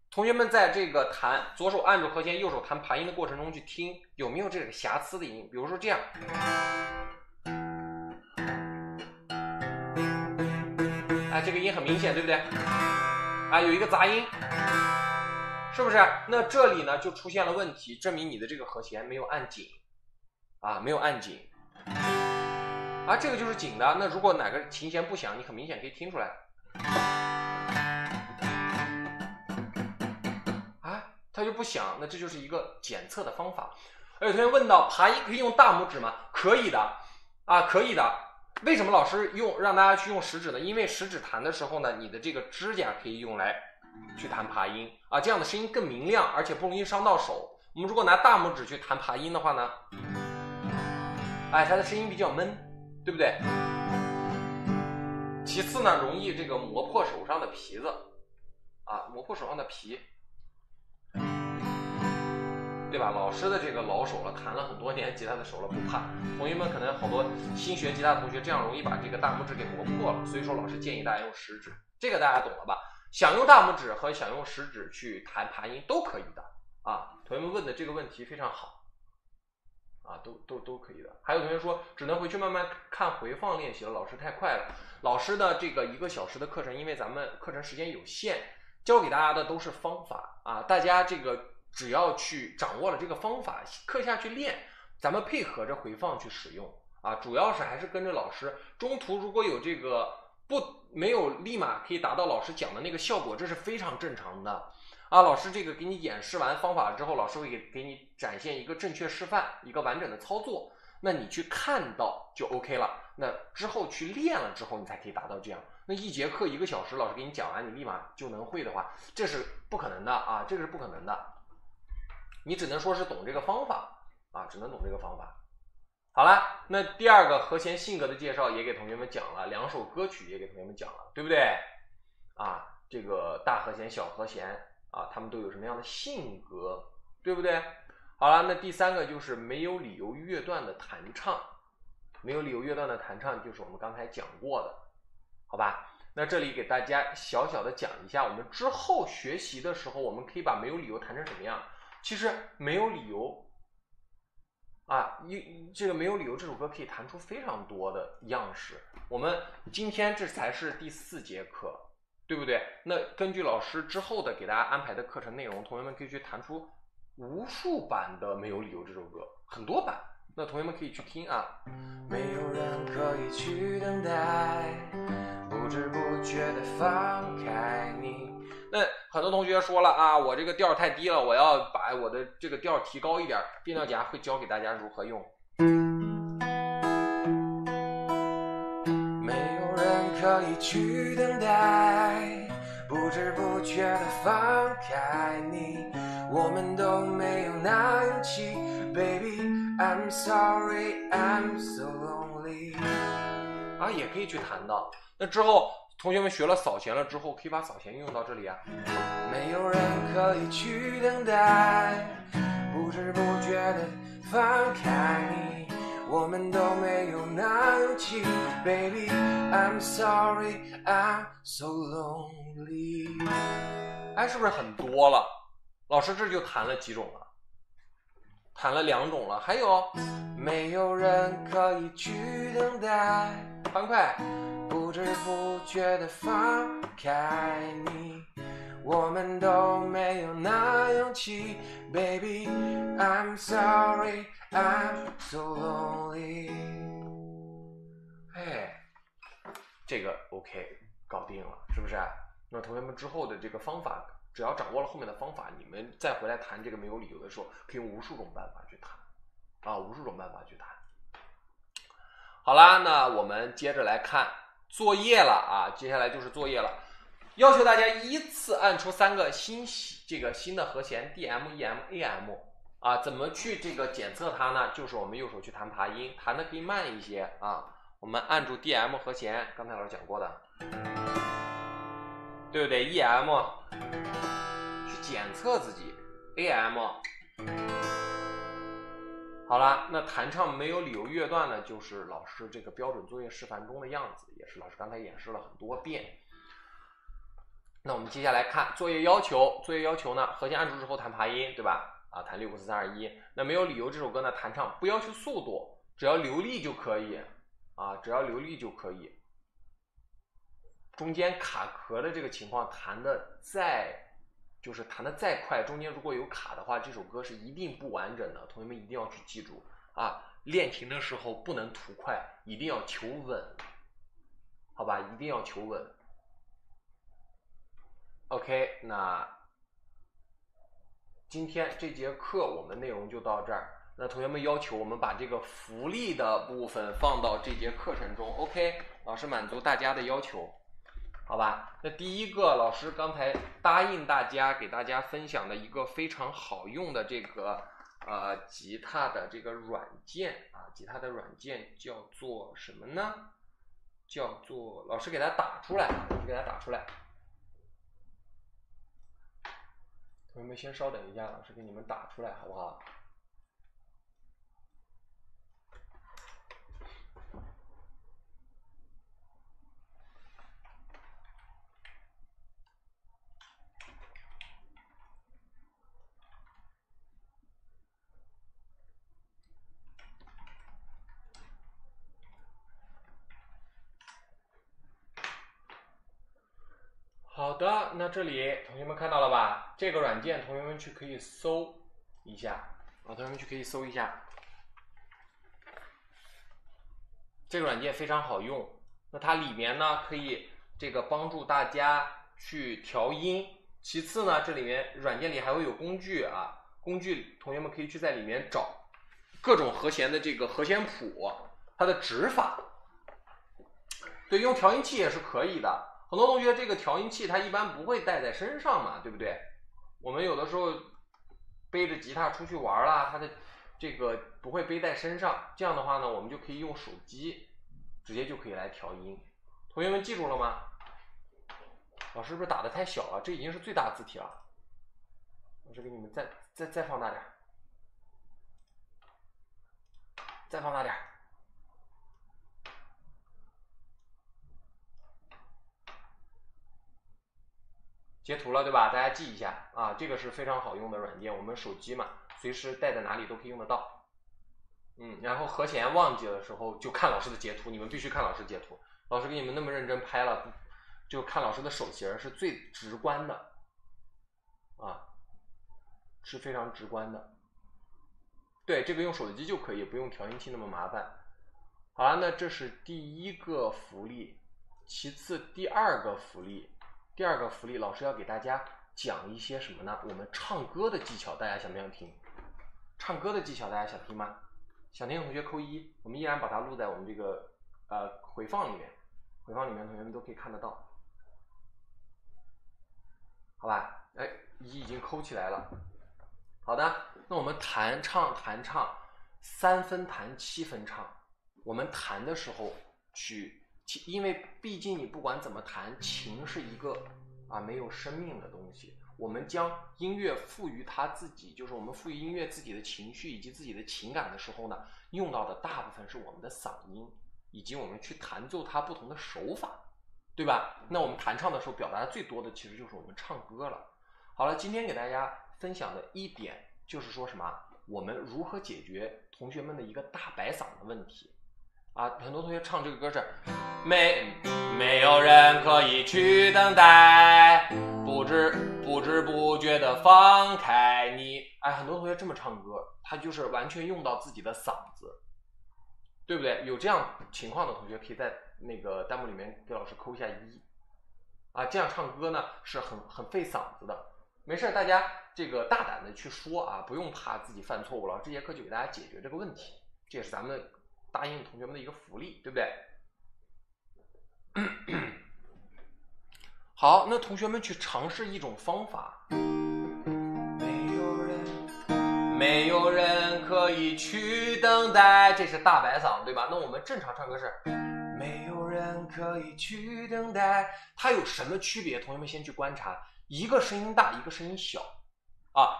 同学们在这个弹左手按住和弦，右手弹爬音的过程中去听有没有这个瑕疵的音，比如说这样，音很明显，对不对？啊，有一个杂音，是不是？那这里呢就出现了问题，证明你的这个和弦没有按紧，啊，没有按紧。啊，这个就是紧的。那如果哪个琴弦不响，你很明显可以听出来。啊，它就不响，那这就是一个检测的方法。有同学问到，爬音可以用大拇指吗？可以的，啊，可以的。为什么老师让大家去用食指呢？因为食指弹的时候呢，你的这个指甲可以用来去弹爬音啊，这样的声音更明亮，而且不容易伤到手。我们如果拿大拇指去弹爬音的话呢，哎，它的声音比较闷，对不对？其次呢，容易这个磨破手上的皮子，啊，磨破手上的皮。对吧？老师的这个老手了，弹了很多年吉他的手了，不怕。同学们可能好多新学吉他的同学这样容易把这个大拇指给磨破了，所以说老师建议大家用食指。这个大家懂了吧？想用大拇指和想用食指去弹爬音都可以的啊。同学们问的这个问题非常好啊，都可以的。还有同学说只能回去慢慢看回放练习了，老师太快了。老师的这个1个小时的课程，因为咱们课程时间有限，教给大家的都是方法啊，大家这个只要去掌握了这个方法，课下去练，咱们配合着回放去使用啊，主要是还是跟着老师。中途如果有这个没有立马可以达到老师讲的那个效果，这是非常正常的啊。老师这个给你演示完方法之后，老师会给你展现一个正确示范，一个完整的操作，那你去看到就 OK 了。那之后去练了之后，你才可以达到这样。那1节课1个小时，老师给你讲完，你立马就能会的话，这是不可能的啊，这个是不可能的。你只能说是懂这个方法啊，只能懂这个方法。好了，那第2个和弦性格的介绍也给同学们讲了，2首歌曲也给同学们讲了，对不对？啊，这个大和弦、小和弦啊，他们都有什么样的性格，对不对？好了，那第3个就是没有理由乐段的弹唱。没有理由乐段的弹唱就是我们刚才讲过的，好吧？那这里给大家小小的讲一下，我们之后学习的时候，我们可以把没有理由弹成什么样？其实没有理由啊，这个没有理由这首歌可以弹出非常多的样式。我们今天这才是第4节课，对不对？那根据老师之后的给大家安排的课程内容，同学们可以去弹出无数版的没有理由这首歌，很多版。那同学们可以去听啊。没有人可以去等待，不知不觉地放开你。那很多同学说了啊，我这个调太低了，我要把我的这个调提高一点。变调夹会教给大家如何用。没有人可以去等待，不知不觉地放开你，我们都没有那勇气。Baby, I'm sorry, I'm so lonely。啊，也可以去弹到。那之后同学们学了扫弦了之后，可以把扫弦用到这里啊。没有人可以去等待，不知不觉地放开你，我们都没有那勇气。Baby, I'm sorry, I'm so lonely。哎，是不是很多了？老师这就弹了几种了？弹了2种了，还有没有人可以去等待，欢快，不知不觉地放开你，我们都没有那勇气。Baby, I'm sorry, I'm so lonely。哎，这个 OK， 搞定了，是不是？那同学们之后的这个方法，只要掌握了后面的方法，你们再回来弹这个没有理由的时候，可以用无数种办法去弹啊，无数种办法去弹。好啦，那我们接着来看作业了啊，接下来就是作业了，要求大家依次按出3个新的和弦 DM、EM、AM 啊，怎么去这个检测它呢？就是我们右手去弹爬音，弹的可以慢一些啊。我们按住 DM 和弦，刚才老师讲过的，对不对 ？EM 去检测自己 ，AM。好了，那弹唱没有理由乐段呢，就是老师这个标准作业示范中的样子，也是老师刚才演示了很多遍。那我们接下来看作业要求，作业要求呢，和弦按住之后弹爬音，对吧？啊，弹6个4 3 2 1。那没有理由这首歌呢，弹唱不要求速度，只要流利就可以啊，只要流利就可以。中间卡壳的这个情况弹的再快，中间如果有卡的话，这首歌是一定不完整的。同学们一定要去记住啊，练琴的时候不能图快，一定要求稳，好吧？一定要求稳。OK， 那今天这节课我们内容就到这儿。那同学们要求我们把这个福利的部分放到这节课程中 ，OK， 老师满足大家的要求，好吧？那第一个，老师刚才答应大家给大家分享的一个非常好用的这个吉他的这个软件啊，吉他的软件叫做什么呢？叫做老师给它打出来，老师给它打出来。同学们先稍等一下，老师给你们打出来，好不好？好的，那这里同学们看到了吧？这个软件同学们去可以搜一下啊，同学们去可以搜一下。这个软件非常好用，那它里面呢可以这个帮助大家去调音。其次呢，这里面软件里还会有工具啊，工具同学们可以去在里面找各种和弦的这个和弦谱，它的指法。对，用调音器也是可以的。很多同学这个调音器它一般不会带在身上嘛，对不对？我们有的时候背着吉他出去玩啦，它的这个不会背在身上，这样的话呢，我们就可以用手机直接就可以来调音。同学们记住了吗？老师是不是打得太小了？这已经是最大字体了。老师给你们再放大点，再放大点。截图了对吧？大家记一下啊，这个是非常好用的软件，我们手机嘛，随时带在哪里都可以用得到。然后和弦忘记的时候就看老师的截图，你们必须看老师截图。老师给你们那么认真拍了，就看老师的手型是最直观的啊，是非常直观的。对，这个用手机就可以，不用调音器那么麻烦。好了，那这是第一个福利，其次第二个福利。第二个福利，老师要给大家讲一些什么呢？我们唱歌的技巧，大家想不想听？唱歌的技巧大家想听吗？想听的同学扣1，我们依然把它录在我们这个回放里面，回放里面同学们都可以看得到，好吧？哎，1已经扣起来了。好的，那我们弹唱3分弹7分唱，我们弹的时候因为毕竟你不管怎么弹，琴是一个没有生命的东西。我们将音乐赋予它自己，就是我们赋予音乐自己的情绪以及自己的情感的时候呢，用到的大部分是我们的嗓音，以及我们去弹奏它不同的手法，对吧？那我们弹唱的时候表达的最多的其实就是我们唱歌了。好了，今天给大家分享的一点就是说什么？我们如何解决同学们的一个大白嗓的问题。很多同学唱这个歌是没有人可以去等待，不知不觉的放开你。很多同学这么唱歌，他就是完全用到自己的嗓子，对不对？有这样情况的同学可以在那个弹幕里面给老师扣一下1。这样唱歌呢是很费嗓子的。没事，大家这个大胆的去说不用怕自己犯错误了。这节课就给大家解决这个问题，这也是咱们答应同学们的一个福利，对不对？好，那同学们去尝试一种方法。没有人可以去等待，这是大白嗓，对吧？那我们正常唱歌是没有人可以去等待，它有什么区别？同学们先去观察，一个声音大，一个声音小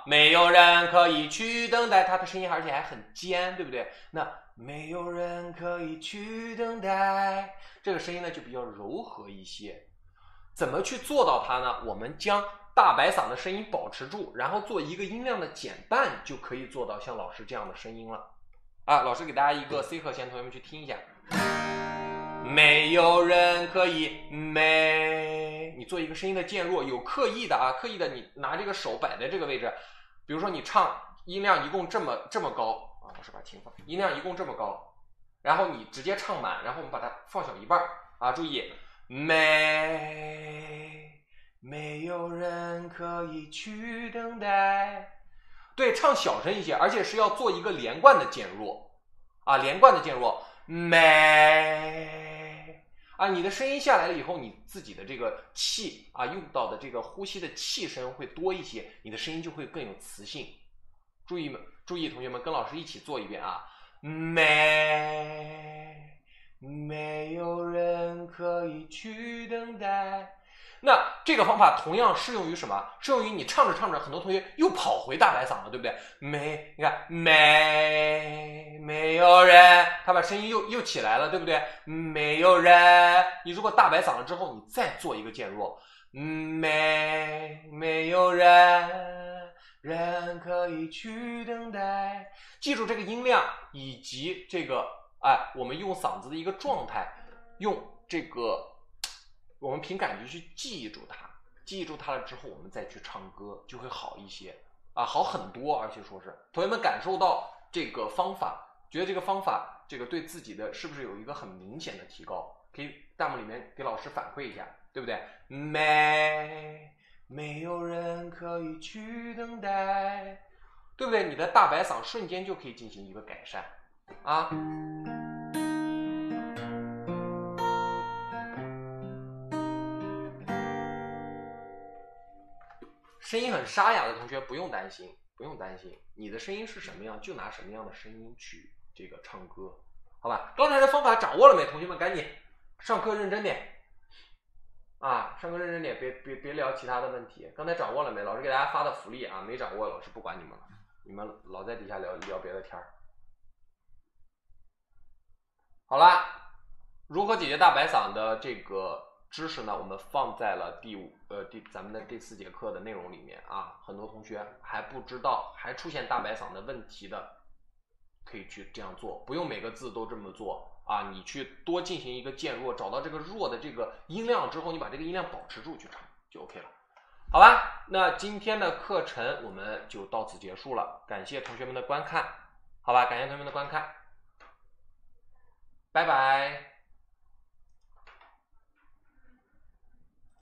没有人可以去等待，它的声音而且还很尖，对不对？那没有人可以去等待，这个声音呢就比较柔和一些。怎么去做到它呢？我们将大白嗓的声音保持住，然后做一个音量的减半，就可以做到像老师这样的声音了。老师给大家一个 C 和弦，同学们去听一下。没有人可以你做一个声音的渐弱，有刻意的啊，刻意的你拿这个手摆在这个位置，比如说你唱音量一共这么高啊，老师把琴放，音量一共这么高，然后你直接唱满，然后我们把它放小一半啊，注意没有人可以去等待，对，唱小声一些，而且是要做一个连贯的渐弱啊，连贯的渐弱啊，你的声音下来了以后，你自己的这个气啊，用到的这个呼吸的气声会多一些，你的声音就会更有磁性。注意，同学们跟老师一起做一遍啊！没有人可以去等待。那这个方法同样适用于什么？适用于你唱着唱着，很多同学又跑回大白嗓了，对不对？你看没有人，他把声音又起来了，对不对？没有人，你如果大白嗓了之后，你再做一个渐弱，没有人可以去等待。记住这个音量以及这个我们用嗓子的一个状态，用这个我们凭感觉去记住它，记住它了之后，我们再去唱歌就会好一些啊，好很多。而且说是同学们感受到这个方法，觉得这个方法这个对自己的是不是有一个很明显的提高？可以弹幕里面给老师反馈一下，对不对？没有人可以去等待，对不对？你的大白嗓瞬间就可以进行一个改善啊。声音很沙哑的同学不用担心，你的声音是什么样就拿什么样的声音去这个唱歌，好吧？刚才的方法掌握了没？同学们赶紧上课认真点啊！上课认真点，别聊其他的问题。刚才掌握了没？老师给大家发的福利啊，没掌握老师不管你们了，你们老在底下聊别的天儿。好啦，如何解决大白嗓的这个知识呢，我们放在了咱们的第4节课的内容里面啊。很多同学还不知道，还出现大白嗓的问题的，可以去这样做，不用每个字都这么做啊。你去多进行一个渐弱，找到这个弱的这个音量之后，你把这个音量保持住去唱就 OK 了。好吧，那今天的课程我们就到此结束了，感谢同学们的观看，好吧，感谢同学们的观看，拜拜。